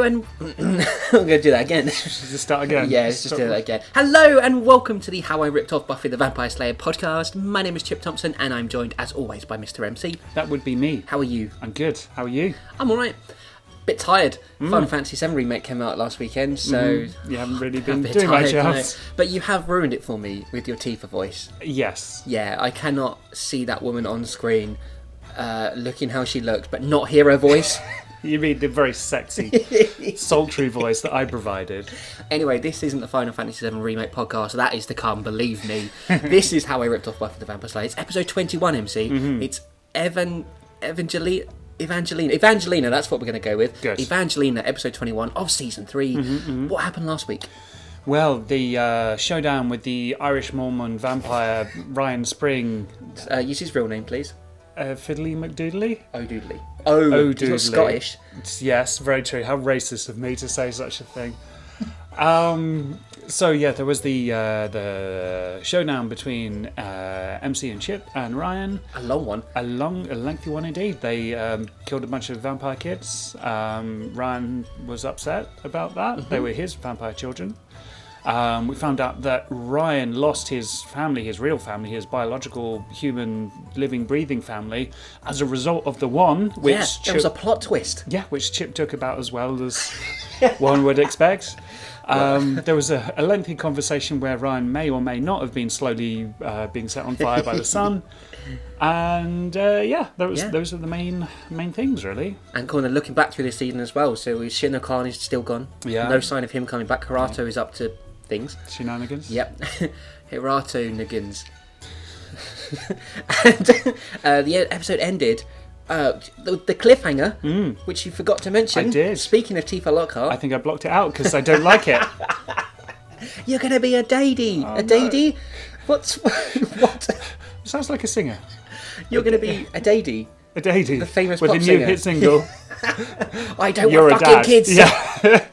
and I'm going to do that again. Just start again. Yeah, let's just do that again. Hello and welcome to the How I Ripped Off Buffy the Vampire Slayer podcast. My name is Chip Thompson and I'm joined as always by Mr. MC. That would be me. How are you? I'm good. How are you? I'm alright. Bit tired. Final Fantasy VII Remake came out last weekend, so... You haven't really been doing much else. But you have ruined it for me with your Tifa voice. Yes. Yeah, I cannot see that woman on screen looking how she looked, but not hear her voice. You mean the very sexy, sultry voice that I provided. Anyway, this isn't the Final Fantasy VII Remake podcast. That is to come, believe me. This is How I Ripped Off Buffy the Vampire Slayer. It's episode 21, MC. Mm-hmm. It's Evangelina, that's what we're going to go with. Good. Evangelina, episode 21 of season 3. Mm-hmm, mm-hmm. What happened last week? Well, the showdown with the Irish Mormon vampire Ryan Spring. Use his real name, please. Fiddly McDoodly? O'Doodley. O'Doodley. He's not Scottish. Yes, very true. How racist of me to say such a thing. So yeah, there was the showdown between MC and Chip and Ryan. A long one. A lengthy one indeed. They killed a bunch of vampire kids. Ryan was upset about that. Mm-hmm. They were his vampire children. We found out that Ryan lost his family, his real family, his biological, human, living, breathing family, as a result of the one, which there was a plot twist. Yeah, which Chip took about as well as one would expect. There was a lengthy conversation where Ryan may or may not have been slowly being set on fire by the sun. And those are the main things, really. And kind of looking back through this season as well, so Shinno Khan is still gone. Yeah. No sign of him coming back. Hirato is up to things. Shenanigans? Yep. Hirato Niggins. And the episode ended... the cliffhanger, which you forgot to mention. I did. Speaking of Tifa Lockhart... I think I blocked it out because I don't like it. You're going to be a Daddy. Oh, a Daddy? No. What? Sounds like a singer. You're going to be a Daddy. A Daddy. The famous with pop a new singer. hit single. I don't You're want a fucking dad. kids. Yeah.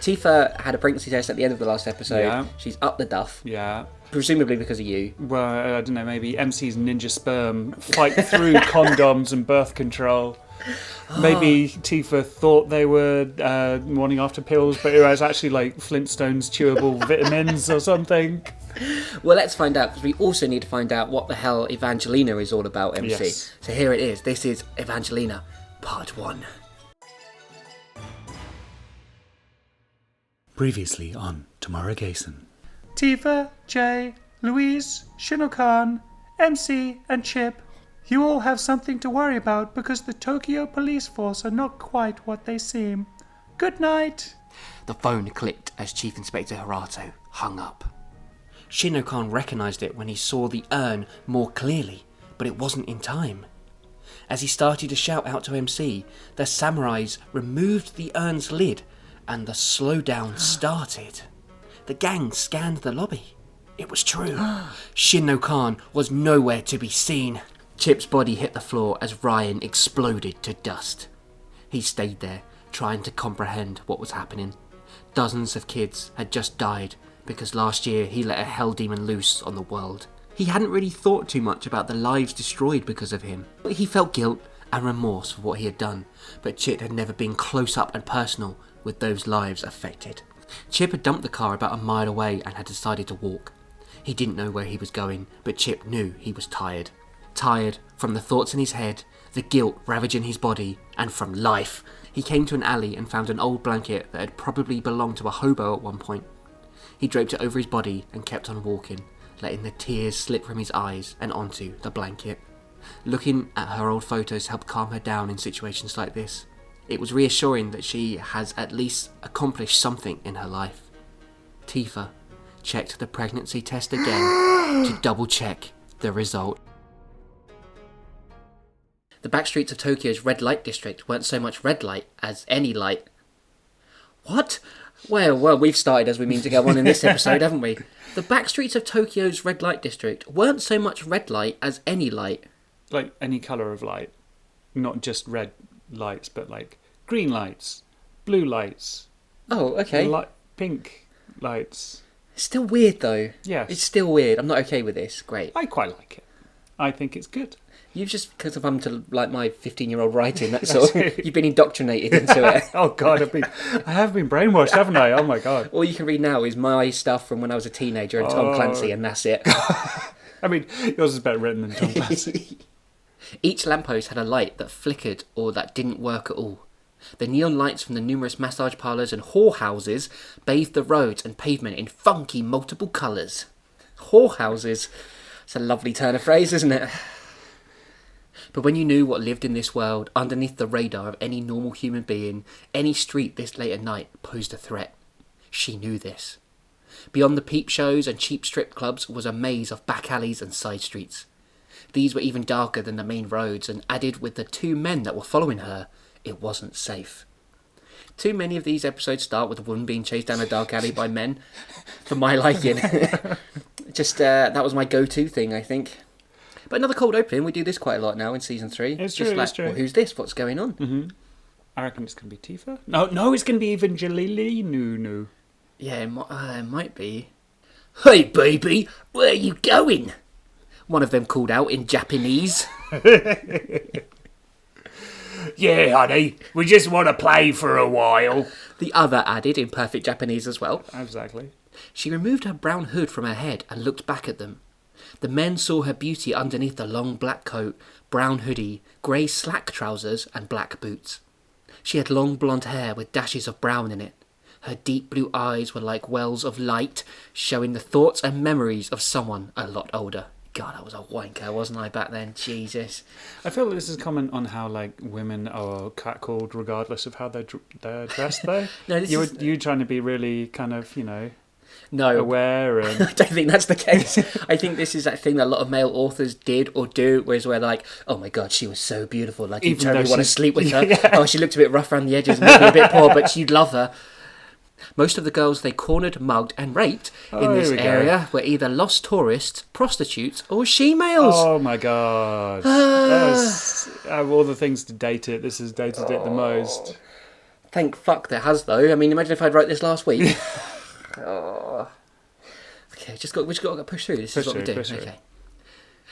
Tifa had a pregnancy test at the end of the last episode. Yeah. She's up the duff. Yeah. Presumably because of you. Well, I don't know, maybe MC's ninja sperm fight through condoms and birth control. Maybe Tifa thought they were morning after pills, but it was actually like Flintstones chewable vitamins or something. Well, let's find out, because we also need to find out what the hell Evangelina is all about, MC. Yes. So here it is. This is Evangelina, Part 1. Previously on Tamara Gayson. Tifa, Jay, Louise, Shinno Khan, MC and Chip, you all have something to worry about because the Tokyo police force are not quite what they seem. Good night. The phone clicked as Chief Inspector Hirato hung up. Shinno Khan recognised it when he saw the urn more clearly, but it wasn't in time. As he started to shout out to MC, the samurais removed the urn's lid and the slowdown started. The gang scanned the lobby. It was true. Shinno Khan was nowhere to be seen. Chip's body hit the floor as Ryan exploded to dust. He stayed there, trying to comprehend what was happening. Dozens of kids had just died because last year he let a hell demon loose on the world. He hadn't really thought too much about the lives destroyed because of him. He felt guilt and remorse for what he had done, but Chip had never been close up and personal with those lives affected. Chip had dumped the car about a mile away and had decided to walk. He didn't know where he was going, but Chip knew he was tired. Tired from the thoughts in his head, the guilt ravaging his body, and from life. He came to an alley and found an old blanket that had probably belonged to a hobo at one point. He draped it over his body and kept on walking, letting the tears slip from his eyes and onto the blanket. Looking at her old photos helped calm her down in situations like this. It was reassuring that she has at least accomplished something in her life. Tifa checked the pregnancy test again to double check the result. The back streets of Tokyo's red light district weren't so much red light as any light. What? Well, we've started as we mean to go on in this episode, haven't we? The back streets of Tokyo's red light district weren't so much red light as any light. Like any colour of light. Not just red lights, but like green lights, blue lights. Oh, okay. Pink lights. It's still weird, though. Yes. It's still weird. I'm not okay with this. Great. I quite like it. I think it's good. You've just, because I'm to like my 15-year-old writing, that's all. You've been indoctrinated into it. Oh God, I have been brainwashed, haven't I? Oh my God. All you can read now is my stuff from when I was a teenager and Tom Clancy, and that's it. I mean, yours is better written than Tom Clancy. Each lamppost had a light that flickered or that didn't work at all. The neon lights from the numerous massage parlours and whorehouses bathed the roads and pavement in funky multiple colours. Whorehouses. It's a lovely turn of phrase, isn't it? But when you knew what lived in this world, underneath the radar of any normal human being, any street this late at night posed a threat. She knew this. Beyond the peep shows and cheap strip clubs was a maze of back alleys and side streets. These were even darker than the main roads, and added with the two men that were following her, it wasn't safe. Too many of these episodes start with a woman being chased down a dark alley by men, for my liking. Just, that was my go-to thing, I think. But another cold opening, we do this quite a lot now in Season 3. It's just true, like, it's true. Well, who's this? What's going on? Mm-hmm. I reckon it's going to be Tifa. No, it's going to be Evangelina. Yeah, it might be. Hey, baby, where are you going? One of them called out in Japanese. Yeah, honey, we just want to play for a while. The other added in perfect Japanese as well. Exactly. She removed her brown hood from her head and looked back at them. The men saw her beauty underneath the long black coat, brown hoodie, grey slack trousers and black boots. She had long blonde hair with dashes of brown in it. Her deep blue eyes were like wells of light, showing the thoughts and memories of someone a lot older. God, I was a wanker, wasn't I, back then? Jesus. I feel like this is common on how like women are catcalled regardless of how they're dressed, though. No, you trying to be really kind of, no, aware and... I don't think that's the case. I think this is that thing that a lot of male authors did or do, whereas we're like, oh my God, she was so beautiful, like you totally want to sleep with her. Yeah. Oh, she looked a bit rough around the edges and maybe a bit poor, but you'd love her. Most of the girls they cornered, mugged and raped in this area were either lost tourists, prostitutes or she-males. Oh my God. Out of all the things to date it, this has dated it the most. Thank fuck there has, though. I mean, imagine if I'd wrote this last week. Oh. Okay, we just got to push through. This is what we do. Okay.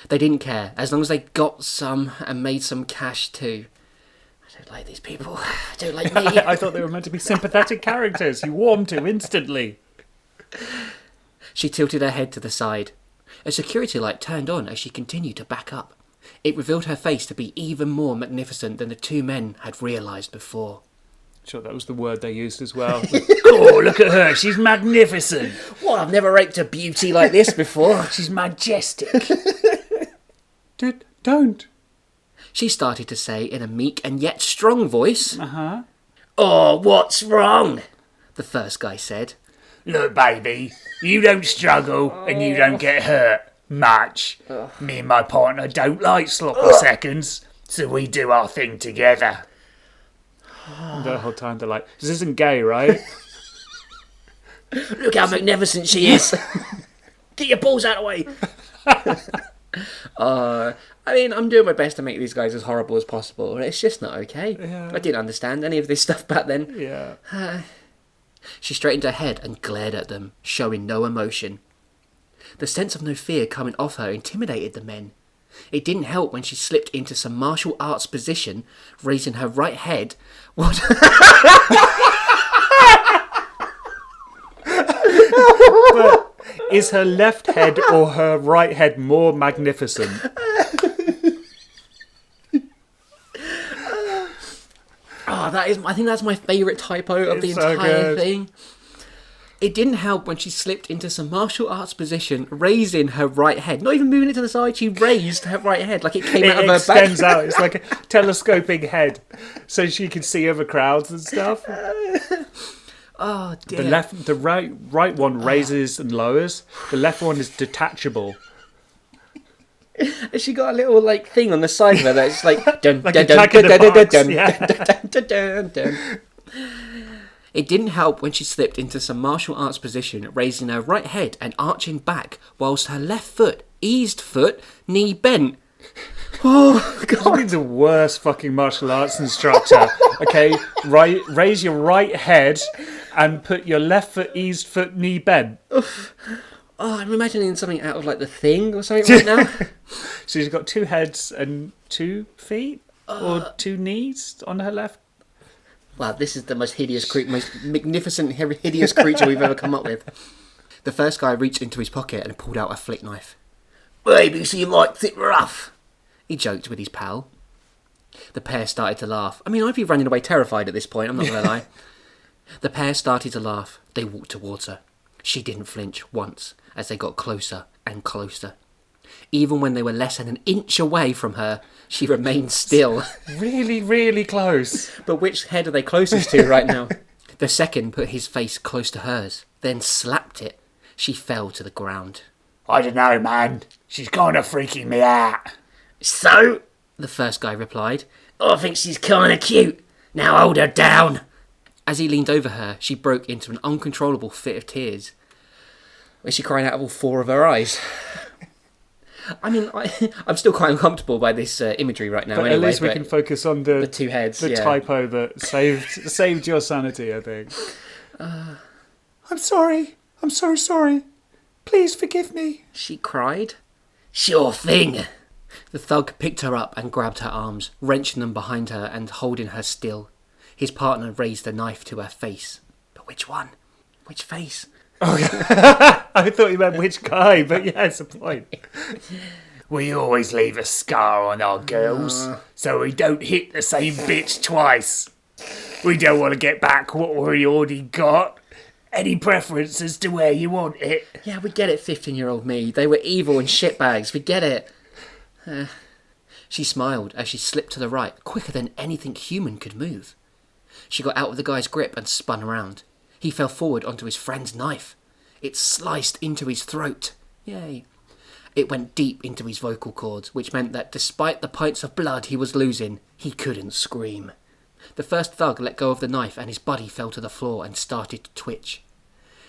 They didn't care, as long as they got some and made some cash too. I don't like these people. I don't like me. I thought they were meant to be sympathetic characters you warm to instantly. She tilted her head to the side. A security light turned on as she continued to back up. It revealed her face to be even more magnificent than the two men had realised before. Sure, that was the word they used as well. Oh, look at her. She's magnificent. What? I've never raped a beauty like this before. She's majestic. Don't. She started to say in a meek and yet strong voice. Uh-huh. Oh, what's wrong? The first guy said. Look, baby, you don't struggle and you don't get hurt much. Me and my partner don't like sloppy seconds, so we do our thing together. The whole time they're like, this isn't gay, right? Look how magnificent she is. Get your balls out of the way. I mean, I'm doing my best to make these guys as horrible as possible, and it's just not okay. Yeah. I didn't understand any of this stuff back then. Yeah. She straightened her head and glared at them, showing no emotion. The sense of no fear coming off her intimidated the men. It didn't help when she slipped into some martial arts position, raising her right head. What? But is her left head or her right head more magnificent? I think that's my favourite typo of the entire thing. It didn't help when she slipped into some martial arts position, raising her right head. Not even moving it to the side, she raised her right head like it came out of her back. It extends out. It's like a telescoping head, so she can see over crowds and stuff. Oh dear. The right one raises and lowers. The left one is detachable. Has she got a little like thing on the side of her that's like dun Like dun a dun Jack in dun the dun Box, dun yeah. dun dun dun dun. It didn't help when she slipped into some martial arts position, raising her right head and arching back, whilst her left foot, eased foot, knee bent. Oh God! You're the worst fucking martial arts instructor. Okay, raise your right head and put your left foot, eased foot, knee bent. Oof. Oh, I'm imagining something out of like The Thing or something right now. So she's got 2 heads and 2 feet or 2 knees on her left. Wow, this is the most magnificent, hideous creature we've ever come up with. The first guy reached into his pocket and pulled out a flick knife. Maybe she likes it rough, he joked with his pal. The pair started to laugh. I mean, I'd be running away terrified at this point, I'm not going to lie. The pair started to laugh. They walked towards her. She didn't flinch once as they got closer and closer. Even when they were less than an inch away from her, she remained still. Really, really close. But which head are they closest to right now? The second put his face close to hers, then slapped it. She fell to the ground. I don't know, man. She's kind of freaking me out. So? The first guy replied. I think she's kind of cute. Now hold her down. As he leaned over her, she broke into an uncontrollable fit of tears. Was she crying out of all 4 of her eyes? I mean, I'm still quite uncomfortable by this imagery right now. But anyway, at least we can focus on the 2 heads. The typo that saved your sanity, I think. I'm sorry. I'm so sorry. Please forgive me. She cried. Sure thing. The thug picked her up and grabbed her arms, wrenching them behind her and holding her still. His partner raised the knife to her face. But which one? Which face? Oh, I thought you meant which guy, but yeah, it's a point. We always leave a scar on our girls, so we don't hit the same bitch twice. We don't want to get back what we already got. Any preference as to where you want it? Yeah, we get it, 15-year-old me. They were evil and shitbags. We get it. She smiled as she slipped to the right, quicker than anything human could move. She got out of the guy's grip and spun around. He fell forward onto his friend's knife. It sliced into his throat. Yay. It went deep into his vocal cords, which meant that despite the pints of blood he was losing, he couldn't scream. The first thug let go of the knife and his body fell to the floor and started to twitch.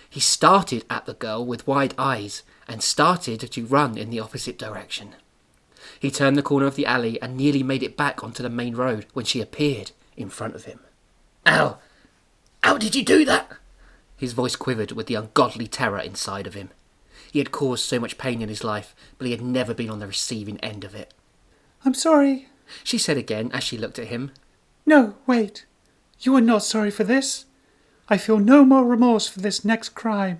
He started at the girl with wide eyes and started to run in the opposite direction. He turned the corner of the alley and nearly made it back onto the main road when she appeared in front of him. Ow! How did you do that? His voice quivered with the ungodly terror inside of him. He had caused so much pain in his life, but he had never been on the receiving end of it. I'm sorry, she said again as she looked at him. No, wait. You are not sorry for this. I feel no more remorse for this next crime.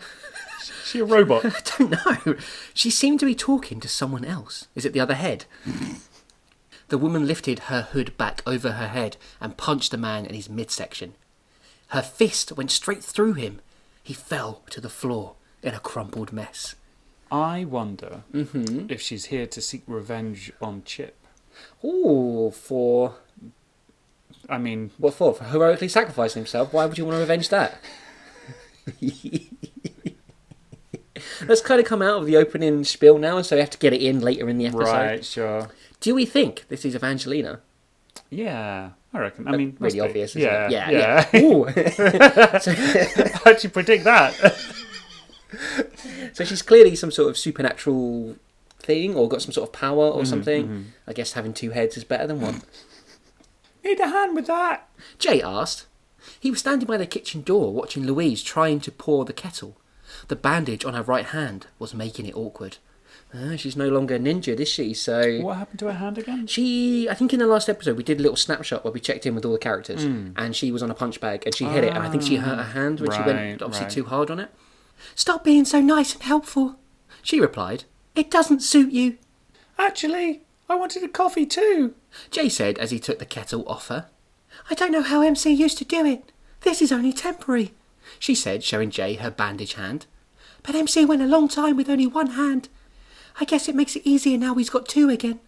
Is she a robot? I don't know. She seemed to be talking to someone else. Is it the other head? The woman lifted her hood back over her head and punched the man in his midsection. Her fist went straight through him. He fell to the floor in a crumpled mess. I wonder if she's here to seek revenge on Chip. Ooh, for... I mean... What for? For heroically sacrificing himself? Why would you want to revenge that? That's kind of come out of the opening spiel now, so we have to get it in later in the episode. Right, sure. Do we think this is Evangelina? Yeah, I reckon. I mean, really obvious, isn't yeah, it? Yeah. Ooh. How'd you predict that? So she's clearly some sort of supernatural thing, or got some sort of power or something. Mm-hmm. I guess having 2 heads is better than one. Need a hand with that. Jay asked. He was standing by the kitchen door watching Louise trying to pour the kettle. The bandage on her right hand was making it awkward. She's no longer ninja, is she? So What happened to her hand again? I think in the last episode we did a little snapshot where we checked in with all the characters, and she was on a punch bag and she hit it, and I think she hurt her hand when she went obviously too hard on it. "Stop being so nice and helpful," she replied. "It doesn't suit you." Actually, I wanted a coffee too, Jay said as he took the kettle off her. "I don't know how MC used to do it. This is only temporary," she said, showing Jay her bandage hand. "But MC went a long time with only one hand. I guess it makes it easier now he's got two again."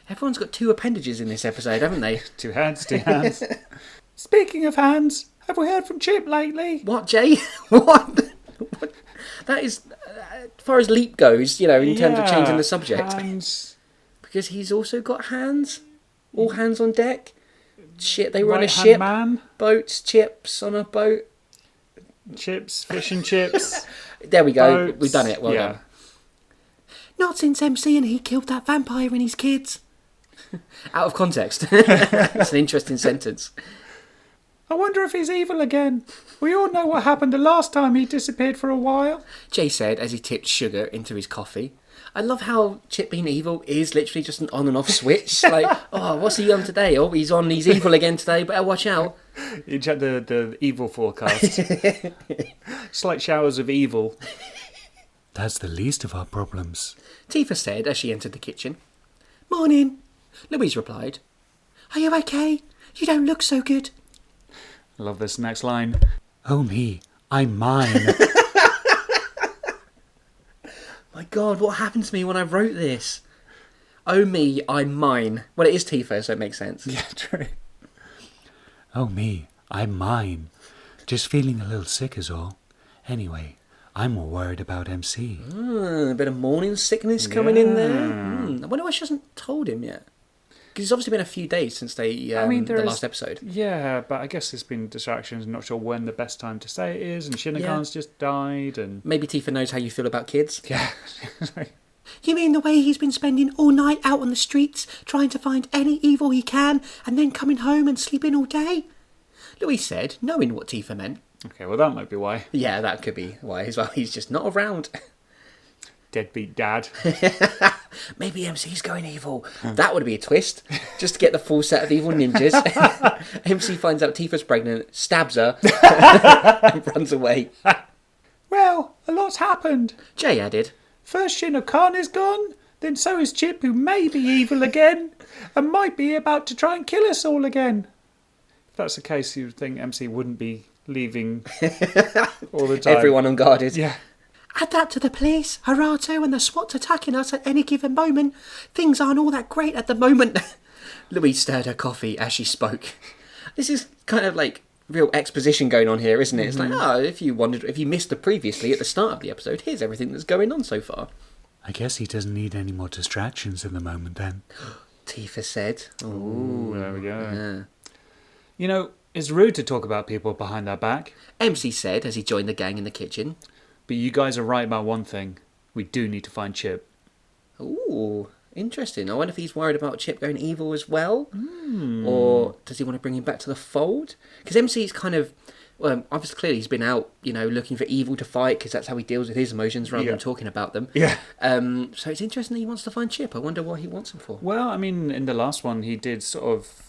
Everyone's got two appendages in this episode, haven't they? Two hands. Speaking of hands, have we heard from Chip lately? What, Jay? What? That is, as far as Leap goes, in terms of changing the subject. Hands. Because he's also got hands. All hands on deck. Shit, they were on a Right-hand ship. man. Boats, chips on a boat. Chips, fish and chips. There we go. Boats. We've done it. Well done. "Not since MC and he killed that vampire and his kids." Out of context. It's an interesting sentence. I wonder if he's evil again. We all know what happened the last time he disappeared for a while. Jay said as he tipped sugar into his coffee. I love how Chip being evil is literally just an on and off switch. Like, oh, what's he on today? Oh, he's evil again today, better watch out. You check the evil forecast. Slight showers of evil. That's the least of our problems, Tifa said as she entered the kitchen. "Morning," Louise replied. "Are you okay? You don't look so good." I love this next line. Oh me, I'm mine. My God, what happened to me when I wrote this? Oh me, I'm mine. Well, it is Tifa, so it makes sense. Yeah, true. Oh me, I'm mine. Just feeling a little sick is all. Anyway, I'm more worried about MC. A bit of morning sickness coming in there. I wonder why she hasn't told him yet. Because it's obviously been a few days since the last episode. Yeah, but I guess there's been distractions. I'm not sure when the best time to say it is. And Shinnegan's just died. And maybe Tifa knows how you feel about kids. Yeah. "You mean the way he's been spending all night out on the streets, trying to find any evil he can, and then coming home and sleeping all day?" Louise said, knowing what Tifa meant. Okay, well that might be why. Yeah, that could be why as well. He's just not around. Deadbeat dad. Maybe MC's going evil. That would be a twist. Just to get the full set of evil ninjas. MC finds out Tifa's pregnant, stabs her, and runs away. Well, a lot's happened. Jay added. First Shinno-kan is gone, then so is Chip, who may be evil again, and might be about to try and kill us all again. If that's the case, you'd think MC wouldn't be leaving all the time. Everyone unguarded. Yeah. "Add that to the police, Harato, and the SWAT attacking us at any given moment. Things aren't all that great at the moment." Louise stirred her coffee as she spoke. This is kind of like real exposition going on here, isn't it? It's like, if you missed the previously at the start of the episode, here's everything that's going on so far. I guess he doesn't need any more distractions at the moment then. Tifa said. Ooh, there we go. Yeah. You know, it's rude to talk about people behind their back. MC said as he joined the gang in the kitchen. But you guys are right about one thing. We do need to find Chip. Ooh, interesting. I wonder if he's worried about Chip going evil as well. Or does he want to bring him back to the fold? Because MC's kind of... Well, obviously, clearly he's been out, looking for evil to fight because that's how he deals with his emotions rather than talking about them. Yeah. So it's interesting that he wants to find Chip. I wonder what he wants him for. Well, I mean, in the last one, he did sort of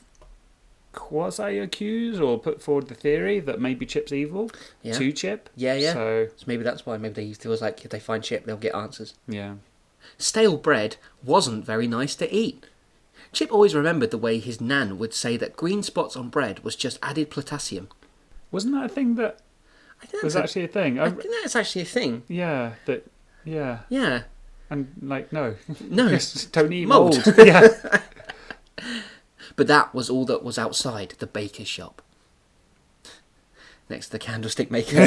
quasi-accuse or put forward the theory that maybe Chip's evil to Chip. Yeah. So maybe that's why. Maybe he feels like if they find Chip, they'll get answers. Yeah. Stale bread wasn't very nice to eat. Chip always remembered the way his nan would say that green spots on bread was just added potassium. Wasn't that a thing that was actually a thing? I think that's actually a thing. Yeah. Yeah. And no. No. Don't eat Mould. mould. Yeah. But that was all that was outside the baker's shop. Next to the candlestick maker.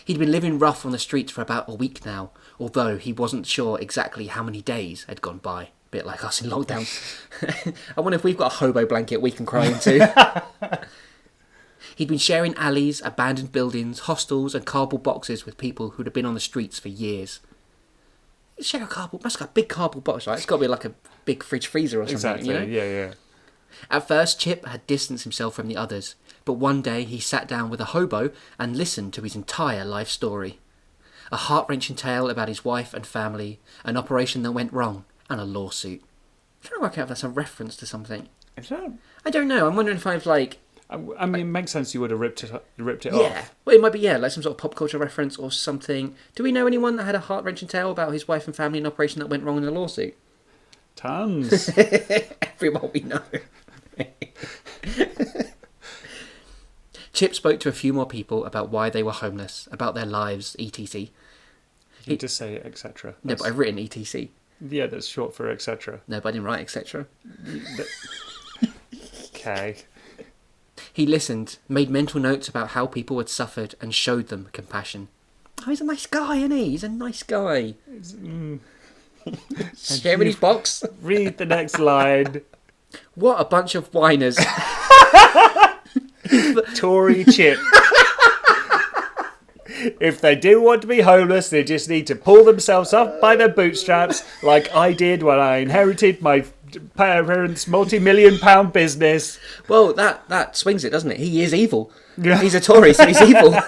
He'd been living rough on the streets for about a week now, although he wasn't sure exactly how many days had gone by. A bit like us in lockdown. I wonder if we've got a hobo blanket we can cry into. He'd been sharing alleys, abandoned buildings, hostels and cardboard boxes with people who'd have been on the streets for years. share a cardboard. Must got a big cardboard box, right? It's got to be like a big fridge freezer or something. Exactly. You know? Yeah. At first, Chip had distanced himself from the others, but one day he sat down with a hobo and listened to his entire life story. A heart-wrenching tale about his wife and family, an operation that went wrong, and a lawsuit. I'm trying to work out if that's a reference to something. Is that? I don't know. I'm wondering if I've like... I mean, it makes sense you would have ripped it Yeah. off. Well, it might be, like some sort of pop culture reference or something. Do we know anyone that had a heart-wrenching tale about his wife and family and an operation that went wrong in a lawsuit? Tons. Everyone we know. Chip spoke to a few more people about why they were homeless, about their lives, etc. You just say etc. No, but I've written etc. Yeah, that's short for etc. No, but I didn't write etc. Okay. He listened, made mental notes about how people had suffered and showed them compassion. Oh, he's a nice guy, isn't he? He's a nice guy. Sharing his box. Read the next line. What a bunch of whiners. Tory Chip. If they do want to be homeless, they just need to pull themselves up by their bootstraps, like I did when I inherited my parents' multi-million-pound business. Well, that swings it, doesn't it? He is evil. Yeah. He's a Tory, so he's evil.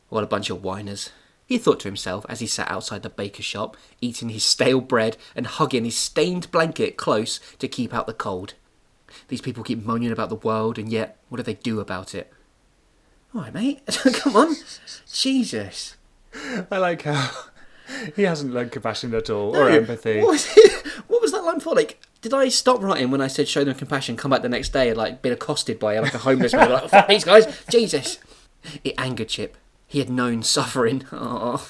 What a bunch of whiners. He thought to himself as he sat outside the baker's shop, eating his stale bread and hugging his stained blanket close to keep out the cold. These people keep moaning about the world, and yet, what do they do about it? All right, mate. Come on. Jesus. I like how he hasn't learned compassion at all, or empathy. What was that line for? Like, did I stop writing when I said show them compassion, come back the next day and, like, been accosted by, like, a homeless man? Like, fuck these guys. Jesus. It angered Chip. He had known suffering. Oh.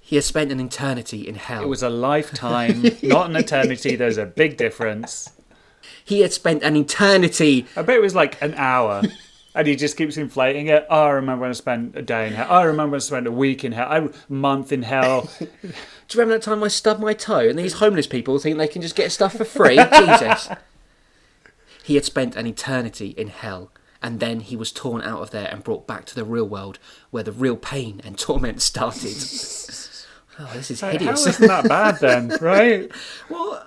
He had spent an eternity in hell. It was a lifetime, not an eternity. There's a big difference. He had spent an eternity. I bet it was like an hour. And he just keeps inflating it. Oh, I remember when I spent a day in hell. Oh, I remember when I spent a week in hell. A month in hell. Do you remember that time I stubbed my toe and these homeless people think they can just get stuff for free? Jesus. He had spent an eternity in hell. And then he was torn out of there and brought back to the real world where the real pain and torment started. Oh, this is hideous. How isn't that bad then, right? Well,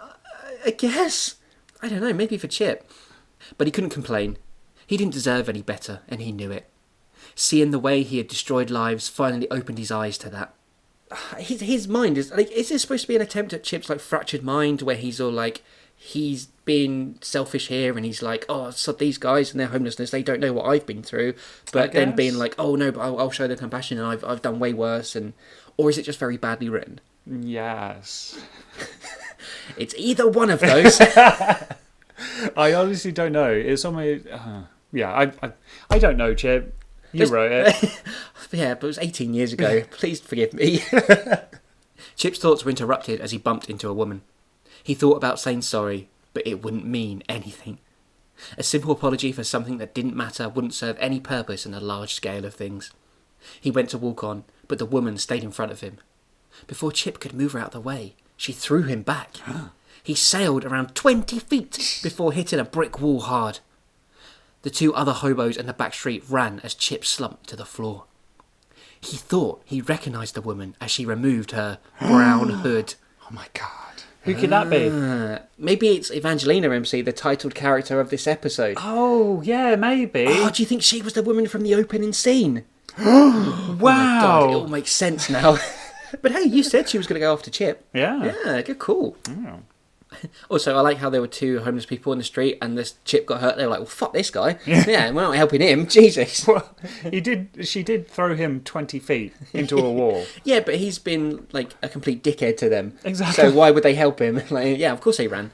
I guess. I don't know, maybe for Chip. But he couldn't complain. He didn't deserve any better, and he knew it. Seeing the way he had destroyed lives finally opened his eyes to that. His mind is... like, is this supposed to be an attempt at Chip's, like, fractured mind, where he's all like... he's been selfish here, and he's like, oh, so these guys and their homelessness, they don't know what I've been through. But then being like, oh, no, but I'll show them compassion, and I've done way worse. And or is it just very badly written? Yes. It's either one of those. I honestly don't know. It's on my... I don't know, Chip. You wrote it. Yeah, but it was 18 years ago. Please forgive me. Chip's thoughts were interrupted as he bumped into a woman. He thought about saying sorry, but it wouldn't mean anything. A simple apology for something that didn't matter wouldn't serve any purpose in a large scale of things. He went to walk on, but the woman stayed in front of him. Before Chip could move her out of the way, she threw him back. He sailed around 20 feet before hitting a brick wall hard. The two other hobos in the back street ran as Chip slumped to the floor. He thought he recognised the woman as she removed her brown hood. Oh my god. Who could that be? Maybe it's Evangelina, MC, the titled character of this episode. Oh, yeah, maybe. Oh, do you think she was the woman from the opening scene? Wow. Oh my God, it all makes sense now. But hey, you said she was going to go after Chip. Yeah. Yeah, good call. Oh. Also, I like how there were two homeless people in the street and this Chip got hurt. They were like, well, fuck this guy. Yeah, we're not helping him. Jesus. Well, she did throw him 20 feet into a wall. Yeah, but he's been like a complete dickhead to them. Exactly. So why would they help him? Like, yeah, of course they ran.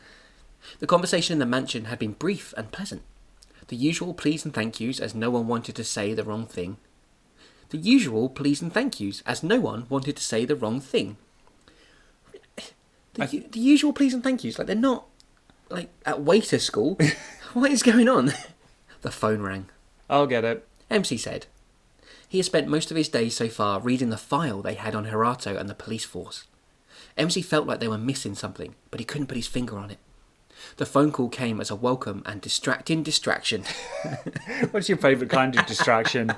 The conversation in the mansion had been brief and pleasant. The usual please and thank yous as no one wanted to say the wrong thing. The usual please and thank yous as no one wanted to say the wrong thing. The usual please and thank yous, like they're not like at waiter school. What is going on? The phone rang. I'll get it. MC said. He had spent most of his days so far reading the file they had on Herato and the police force. MC felt like they were missing something, but he couldn't put his finger on it. The phone call came as a welcome and distracting distraction. What's your favourite kind of distraction?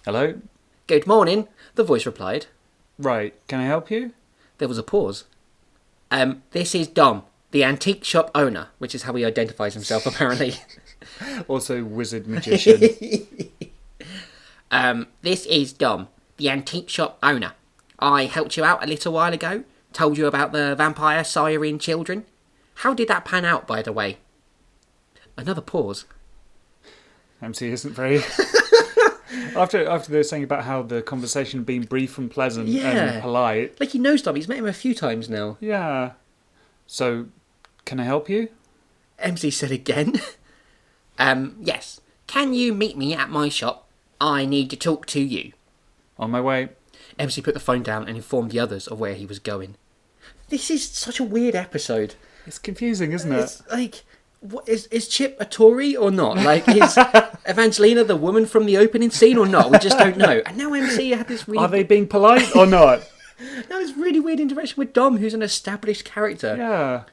Hello? Good morning, the voice replied. Right, can I help you? There was a pause. This is Dom, the antique shop owner, which is how he identifies himself, apparently. Also wizard magician. This is Dom, the antique shop owner. I helped you out a little while ago, told you about the vampire siring children. How did that pan out, by the way? Another pause. MC isn't very... After they were saying about how the conversation had been brief and pleasant and polite. Like he knows Dom, he's met him a few times now. Yeah. So, can I help you? MC said again. Yes. Can you meet me at my shop? I need to talk to you. On my way. MC put the phone down and informed the others of where he was going. This is such a weird episode. It's confusing, isn't it? It's like, what, is Chip a Tory or not? Like, is Evangelina the woman from the opening scene or not? We just don't know. And now MC had this really... Are they being polite or not? Now it's really weird interaction with Dom, who's an established character. Yeah.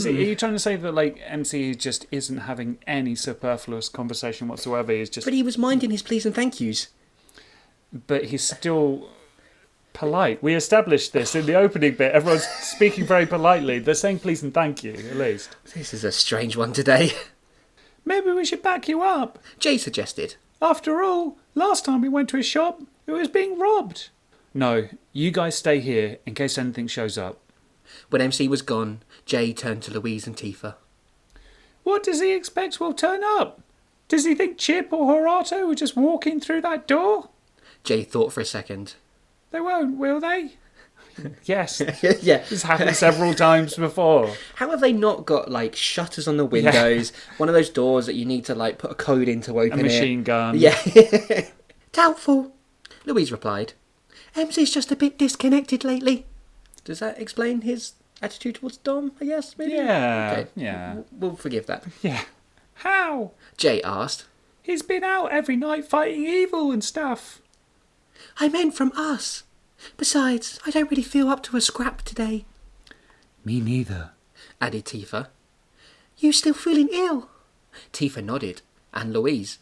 Are you trying to say that, like, MC just isn't having any superfluous conversation whatsoever? He's just... But he was minding his pleas and thank yous. But he's still polite. We established this in the opening bit. Everyone's speaking very politely. They're saying please and thank you, at least. This is a strange one today. Maybe we should back you up. Jay suggested. After all, last time we went to his shop, it was being robbed. No, you guys stay here in case anything shows up. When MC was gone, Jay turned to Louise and Tifa. What does he expect will turn up? Does he think Chip or Horato are just walking through that door? Jay thought for a second. They won't, will they? Yes. Yeah. It's happened several times before. How have they not got, like, shutters on the windows? Yeah. One of those doors that you need to, like, put a code in to open it. A machine gun. Yeah. Doubtful, Louise replied. MC's just a bit disconnected lately. Does that explain his attitude towards Dom, I guess, maybe? Yeah. Okay. Yeah. We'll forgive that. Yeah. How? Jay asked. He's been out every night fighting evil and stuff. I meant from us. Besides, I don't really feel up to a scrap today. Me neither, added Tifa. You still feeling ill? Tifa nodded. And Louise.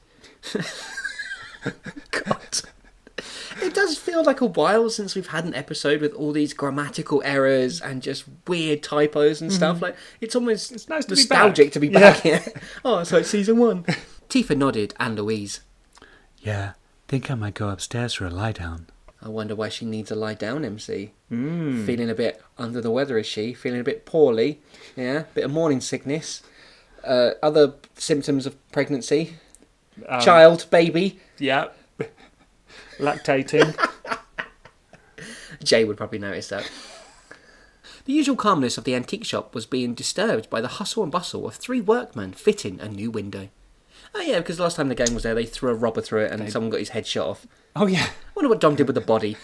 God. It does feel like a while since we've had an episode with all these grammatical errors and just weird typos and stuff. Like it's almost nice nostalgic to be back here. Oh, it's like season 1. Tifa nodded and Louise. Yeah, think I might go upstairs for a lie down. I wonder why she needs a lie down, MC. Feeling a bit under the weather, is she? Feeling a bit poorly. Yeah, bit of morning sickness. Other symptoms of pregnancy. Child, baby. Yeah. Lactating. Jay would probably notice that. The usual calmness of the antique shop was being disturbed by the hustle and bustle of 3 workmen fitting a new window. Oh yeah, because last time the gang was there, they threw a robber through it and someone got his head shot off. Oh yeah. I wonder what Dom did with the body.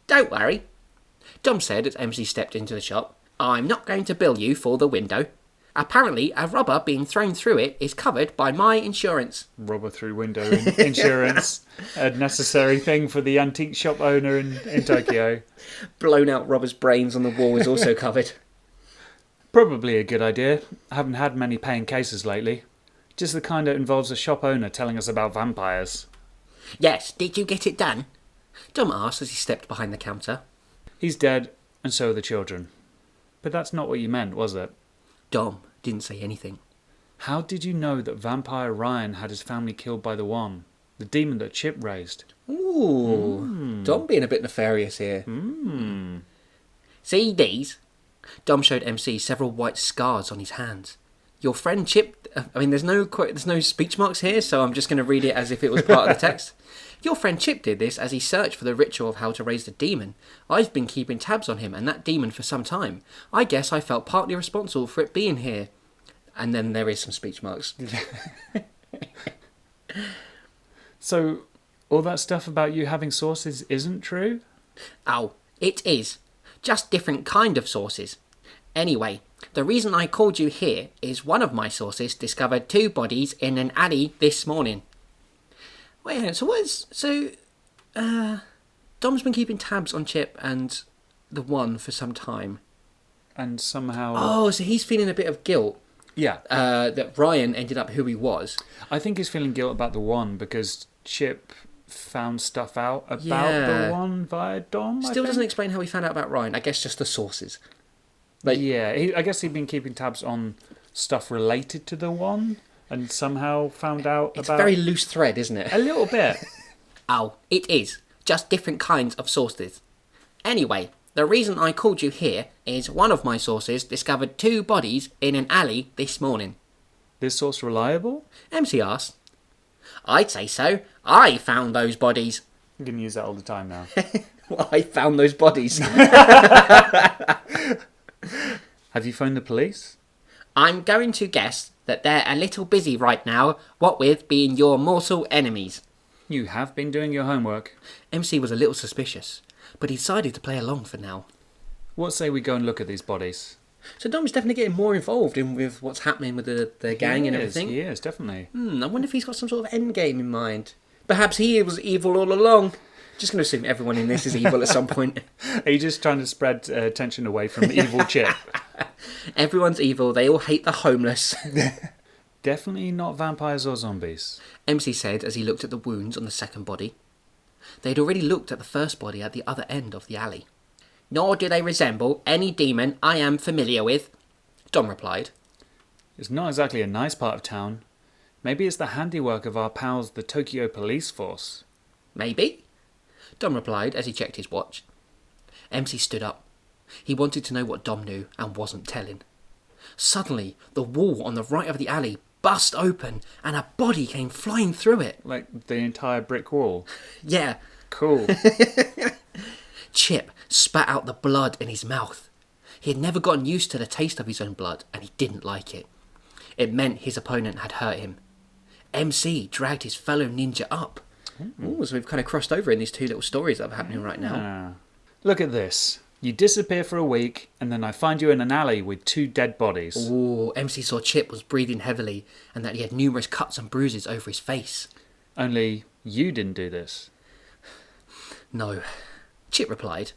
Don't worry, Dom said as MC stepped into the shop. I'm not going to bill you for the window. Apparently, a robber being thrown through it is covered by my insurance. Robber through window insurance. A necessary thing for the antique shop owner in Tokyo. Blown out robber's brains on the wall is also covered. Probably a good idea. I haven't had many paying cases lately. Just the kind that involves a shop owner telling us about vampires. Yes, did you get it done? Dom asked as he stepped behind the counter. He's dead, and so are the children. But that's not what you meant, was it? Dom didn't say anything. How did you know that Vampire Ryan had his family killed by the One, the demon that Chip raised? Ooh, Dom being a bit nefarious here. See these? Dom showed MC several white scars on his hands. Your friend Chip... I mean, there's no speech marks here, so I'm just going to read it as if it was part of the text. Your friend Chip did this as he searched for the ritual of how to raise the demon. I've been keeping tabs on him and that demon for some time. I guess I felt partly responsible for it being here. And then there is some speech marks. So, all that stuff about you having sources isn't true? Oh, it is. Just different kind of sources. Anyway, the reason I called you here is one of my sources discovered 2 bodies in an alley this morning. Wait, so Dom's been keeping tabs on Chip and the One for some time. And somehow... Oh, so he's feeling a bit of guilt. Yeah. That Ryan ended up who he was. I think he's feeling guilt about the One because Chip found stuff out about Yeah. the one via Dom. Still doesn't explain how he found out about Ryan. I guess just the sources. I guess he'd been keeping tabs on stuff related to the one and somehow found out It's about... a very loose thread, isn't it? A little bit. Oh, it is. Just different kinds of sources. Anyway, the reason I called you here is one of my sources discovered 2 bodies in an alley this morning. This source reliable? MC asked. I'd say so. I found those bodies. I'm going to use that all the time now. Well, I found those bodies. Have you phoned the police? I'm going to guess that they're a little busy right now, what with being your mortal enemies. You have been doing your homework. MC was a little suspicious, but he decided to play along for now. What say we go and look at these bodies? So Dom's definitely getting more involved with what's happening with the gang and everything. He is, definitely. I wonder if he's got some sort of end game in mind. Perhaps he was evil all along. Just going to assume everyone in this is evil at some point. Are you just trying to spread attention away from evil Chip? Everyone's evil. They all hate the homeless. Definitely not vampires or zombies. MC said as he looked at the wounds on the second body. They'd already looked at the first body at the other end of the alley. Nor do they resemble any demon I am familiar with. Dom replied. It's not exactly a nice part of town. Maybe it's the handiwork of our pals, the Tokyo Police Force. Maybe. Dom replied as he checked his watch. MC stood up. He wanted to know what Dom knew and wasn't telling. Suddenly, the wall on the right of the alley bust open and a body came flying through it. Like the entire brick wall. Yeah. Cool. Chip spat out the blood in his mouth. He had never gotten used to the taste of his own blood and he didn't like it. It meant his opponent had hurt him. MC dragged his fellow ninja up. Ooh, so we've kind of crossed over in these 2 little stories that are happening right now. Look at this. You disappear for a week, and then I find you in an alley with 2 dead bodies. Ooh, MC saw Chip was breathing heavily and that he had numerous cuts and bruises over his face. Only you didn't do this. No. Chip replied.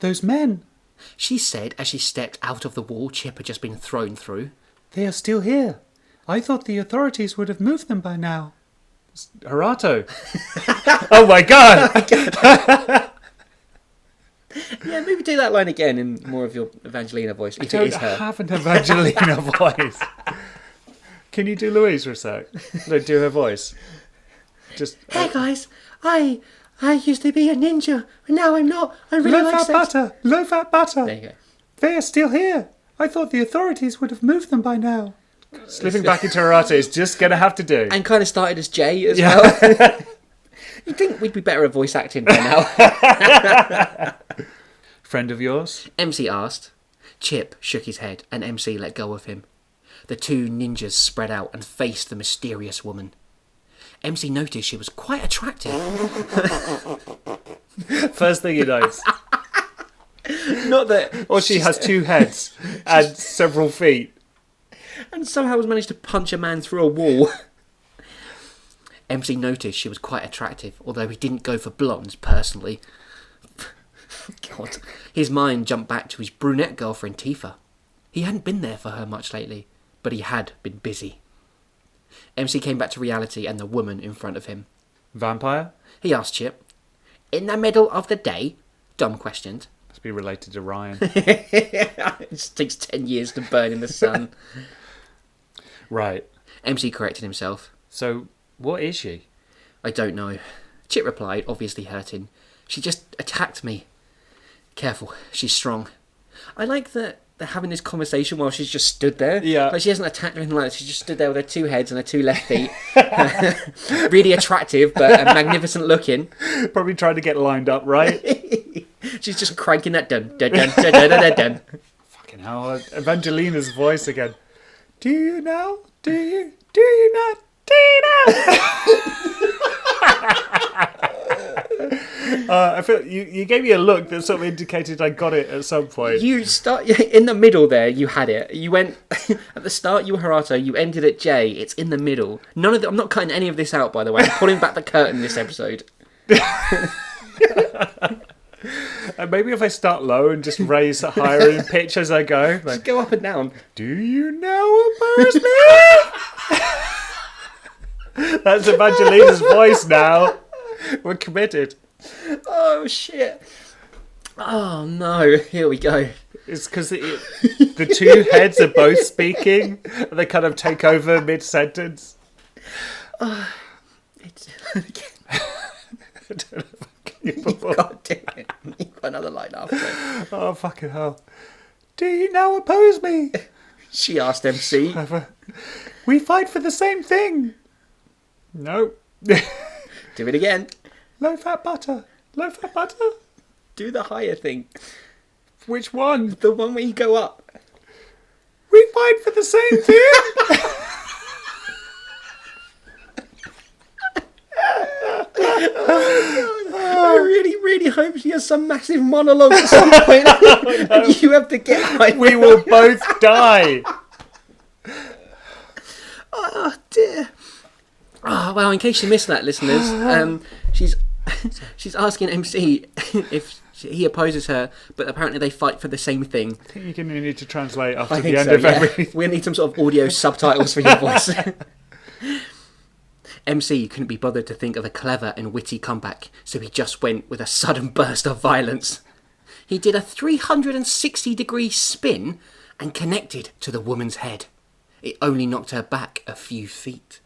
Those men, She said as she stepped out of the wall Chip had just been thrown through. they are still here. I thought the authorities would have moved them by now. It's Harato. Oh my god! Yeah, maybe do that line again in more of your Evangelina voice, if I it is don't her. have an Evangelina voice. Can you do Louise for a sec? No, do her voice. Just Hey guys, I used to be a ninja, but now I'm not. I really like sex. low fat butter. There you go. They are still here. I thought the authorities would have moved them by now. Slipping back into Harato is just going to have to do. And kind of started as Jay as well. You'd think we'd be better at voice acting by now. Friend of yours? MC asked. Chip shook his head and MC let go of him. The 2 ninjas spread out and faced the mysterious woman. MC noticed she was quite attractive. First thing he knows. Not that... Or she has 2 heads and several feet. And somehow has managed to punch a man through a wall. MC noticed she was quite attractive, although he didn't go for blondes personally. God. His mind jumped back to his brunette girlfriend Tifa. He hadn't been there for her much lately, but he had been busy. MC came back to reality and the woman in front of him. Vampire? He asked Chip. In the middle of the day? Dom questioned. Must be related to Ryan. It just takes 10 years to burn in the sun. Right. MC corrected himself. So, what is she? I don't know. Chip replied, obviously hurting. She just attacked me. Careful, she's strong. I like that they're having this conversation while she's just stood there. Yeah. Like she hasn't attacked or anything like that. She just stood there with her 2 heads and her 2 left feet. Really attractive, but magnificent looking. Probably trying to get lined up, right? She's just cranking that dun dun dun dun dun dun dun. Fucking hell. Evangelina's voice again. Do you know? Do you? Do you not? Do you know? I feel you gave me a look that sort of indicated I got it at some point. You start in the middle there. You had it. You went at the start. You were Harato. You ended at J. It's in the middle. None of I'm not cutting any of this out, by the way. I'm pulling back the curtain this episode. And maybe if I start low and just raise higher in pitch as I go, like, Just go up and down. do you know about me? That's Evangelina's voice now. We're committed. Oh, shit. Oh, no. Here we go. It's because the two heads are both speaking. And they kind of take over mid-sentence. It's... I don't know if I can keep up. God damn it. You've got another line after. Oh, fucking hell. Do you now oppose me? She asked MC. We fight for the same thing. No. Do it again. Low-fat butter. Low-fat butter? Do the higher thing. Which one? The one where you go up. We fight for the same thing. I really, really hope she has some massive monologue at some point. And you have to get high. We will both die. Oh, dear. Oh, well, in case you missed that, listeners, she's asking MC if he opposes her, but apparently they fight for the same thing. I think you're going to need to translate after I the think end so, of yeah. every... We're going to need some sort of audio subtitles for your voice. MC couldn't be bothered to think of a clever and witty comeback, so he just went with a sudden burst of violence. He did a 360-degree spin and connected to the woman's head. It only knocked her back a few feet.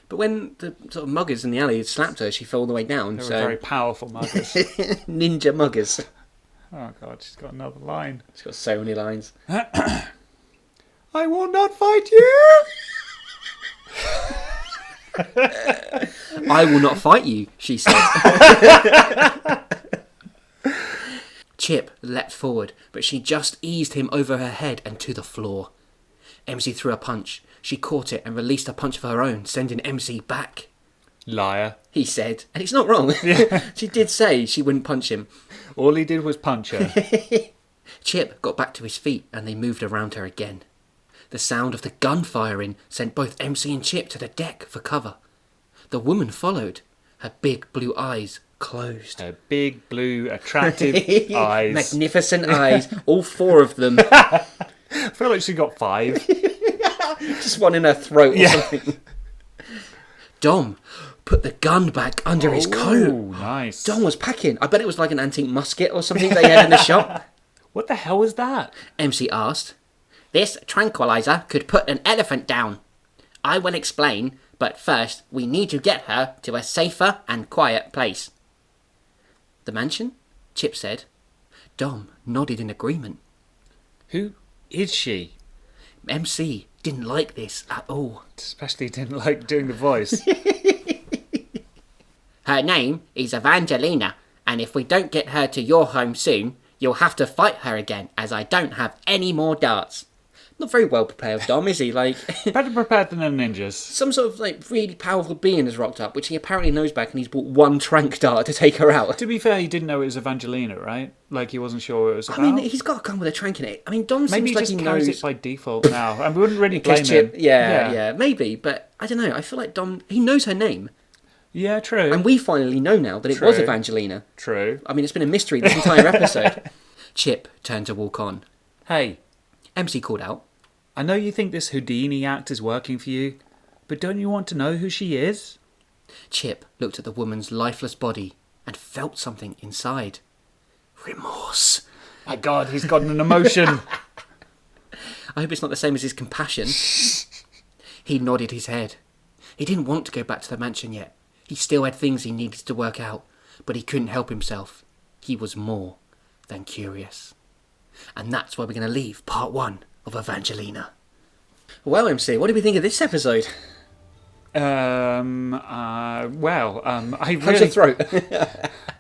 But when the sort of muggers in the alley slapped her, she fell all the way down. They were so very powerful muggers. Ninja muggers. Oh, God, she's got another line. She's got so many lines. I will not fight you! I will not fight you, she said. Chip leapt forward, but she just eased him over her head and to the floor. MC threw a punch. She caught it and released a punch of her own, sending MC back. Liar. He said, and he's not wrong. Yeah. She did say she wouldn't punch him. All he did was punch her. Chip got back to his feet and they moved around her again. The sound of the gun firing sent both MC and Chip to the deck for cover. The woman followed, her big blue eyes closed. Her big, blue, attractive eyes. Magnificent eyes, all four of them. I feel like she got 5. Just one in her throat or something. Dom put the gun back under his coat. Oh, nice. Dom was packing. I bet it was like an antique musket or something they had in the shop. What the hell was that? MC asked. This tranquilizer could put an elephant down. I will explain, but first we need to get her to a safer and quiet place. The mansion? Chip said. Dom nodded in agreement. Who is she? MC didn't like this at all. Especially didn't like doing the voice. Her name is Evangelina, and if we don't get her to your home soon, you'll have to fight her again, as I don't have any more darts. Not very well prepared, Dom, is he? Like Better prepared than the ninjas. some sort of like really powerful being has rocked up, which he apparently knows back, and he's bought one trank dart to take her out. To be fair, he didn't know it was Evangelina, right? Like, he wasn't sure what it was about. I mean, he's got to come with a trank in it. I mean, Dom Maybe seems he like just he carries knows. it by default now. And we wouldn't really blame Chip, him. yeah, maybe, but I don't know. I feel like Dom, he knows her name, Yeah, true. and we finally know now that it was True. Evangelina. True. I mean, it's been a mystery this entire episode. Chip turned to walk on. Hey, MC called out. I know you think this Houdini act is working for you, but don't you want to know who she is? Chip looked at the woman's lifeless body and felt something inside. Remorse. My God, he's got an emotion. I hope it's not the same as his compassion. He nodded his head. He didn't want to go back to the mansion yet. He still had things he needed to work out, but he couldn't help himself. He was more than curious. And that's where we're going to leave part 1 of Evangelina. Well, MC, what did we think of this episode? I How's really... your throat?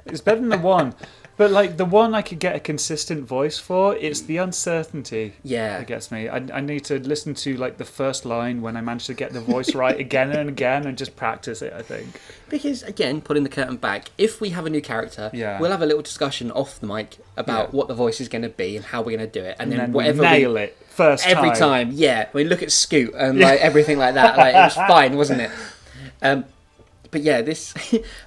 It's better than the one. But, like, the one I could get a consistent voice for, it's the uncertainty Yeah. that gets me. I need to listen to, like, the first line when I manage to get the voice right again and again and just practice it, I think. Because, again, pulling the curtain back, if we have a new character, Yeah. we'll have a little discussion off the mic about what the voice is going to be and how we're going to do it. And, And then whatever we nail it first time. Every time, yeah. We look at Scoot and like everything like that. Like, it was fine, wasn't it? But yeah, this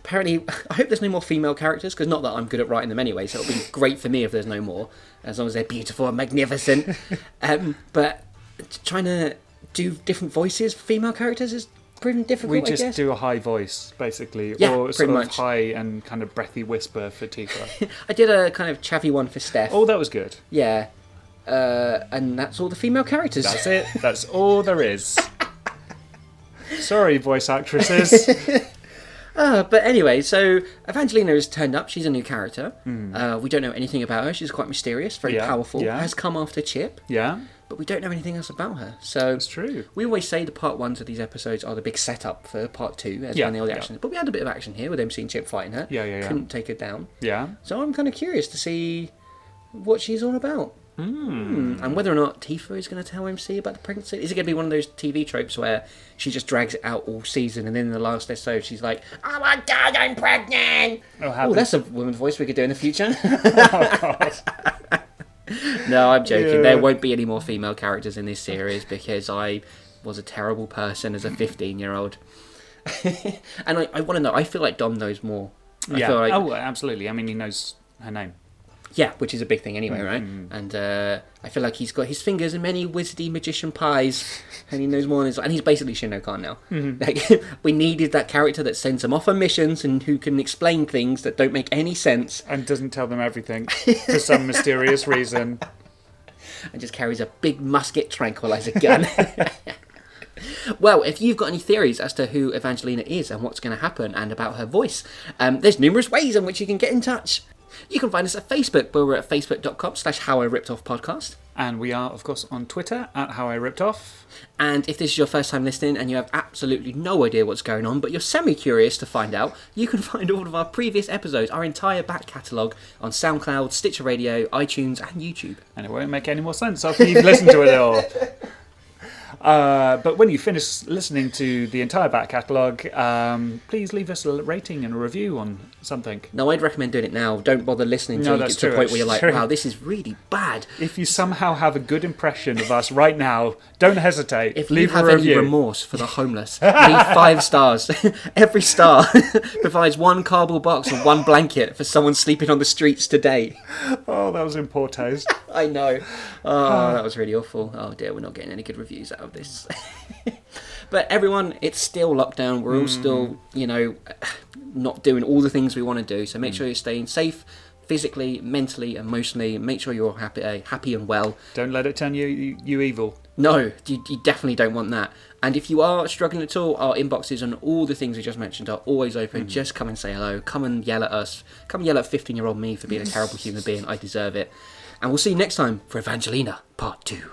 apparently. I hope there's no more female characters, because not that I'm good at writing them anyway. So it'll be great for me if there's no more, as long as they're beautiful and magnificent. But trying to do different voices for female characters is proven difficult, We I guess. just do a high voice, basically, Yeah, or pretty sort of much. high and kind of breathy whisper for Tifa. I did a kind of chavvy one for Steph. Oh, that was good. Yeah. And that's all the female characters. That's it. That's all there is. Sorry, voice actresses. But anyway, so Evangelina has turned up. She's a new character. We don't know anything about her. She's quite mysterious, very Yeah, powerful. yeah. Has come after Chip, Yeah, but we don't know anything else about her. So that's true. we always say the part ones of these episodes are the big setup for part two, as Yeah, when all the yeah. action. But we had a bit of action here with them seeing Chip fighting her. Yeah. Couldn't take her down. Yeah. So I'm kind of curious to see what she's all about. And whether or not Tifa is going to tell MC about the pregnancy. Is it going to be one of those TV tropes where she just drags it out all season and then in the last episode she's like, oh my god, I'm pregnant! Oh, that's a woman's voice we could do in the future. No, I'm joking. Yeah. There won't be any more female characters in this series because I was a terrible person as a 15-year-old. And I want to know, I feel like Dom knows more. I Yeah. feel like, Oh, absolutely. I mean, he knows her name. yeah, which is a big thing anyway, right? And I feel like he's got his fingers in many wizardy magician pies, and he knows more. And he's basically Shinokan now. Like, we needed that character that sends them off on missions and who can explain things that don't make any sense, And doesn't tell them everything for some mysterious reason. and just carries a big musket tranquilizer gun. Well, if you've got any theories as to who Evangelina is and what's going to happen and about her voice, there's numerous ways in which you can get in touch. You can find us at Facebook, where we're at facebook.com/HowIRippedOffPodcast. And we are, of course, on Twitter at How I Ripped Off. And if this is your first time listening and you have absolutely no idea what's going on, but you're semi-curious to find out, you can find all of our previous episodes, our entire back catalogue, on SoundCloud, Stitcher Radio, iTunes and YouTube. And it won't make any more sense after you've listened to it all. But when you finish listening to the entire back catalogue, please leave us a rating and a review on something. No, I'd recommend doing it now. Don't bother listening No, until you get that's to the true, point where you're that's like, true. wow, this is really bad. If you somehow have a good impression of us right now, don't hesitate. If leave you have a any review. remorse for the homeless, leave 5 stars. Every star provides 1 cardboard box and 1 blanket for someone sleeping on the streets today. Oh, that was in poor taste. I know. Oh, that was really awful. Oh dear, we're not getting any good reviews out of this. But everyone, it's still lockdown. We're all still, not doing all the things we want to do. So make sure you're staying safe, physically, mentally, emotionally. Make sure you're happy and well. Don't let it turn you evil. No, you definitely don't want that. And if you are struggling at all, our inboxes and all the things we just mentioned are always open. Just come and say hello. Come and yell at us. Come yell at 15-year-old me for being a terrible human being. I deserve it. And we'll see you next time for Evangelina Part 2.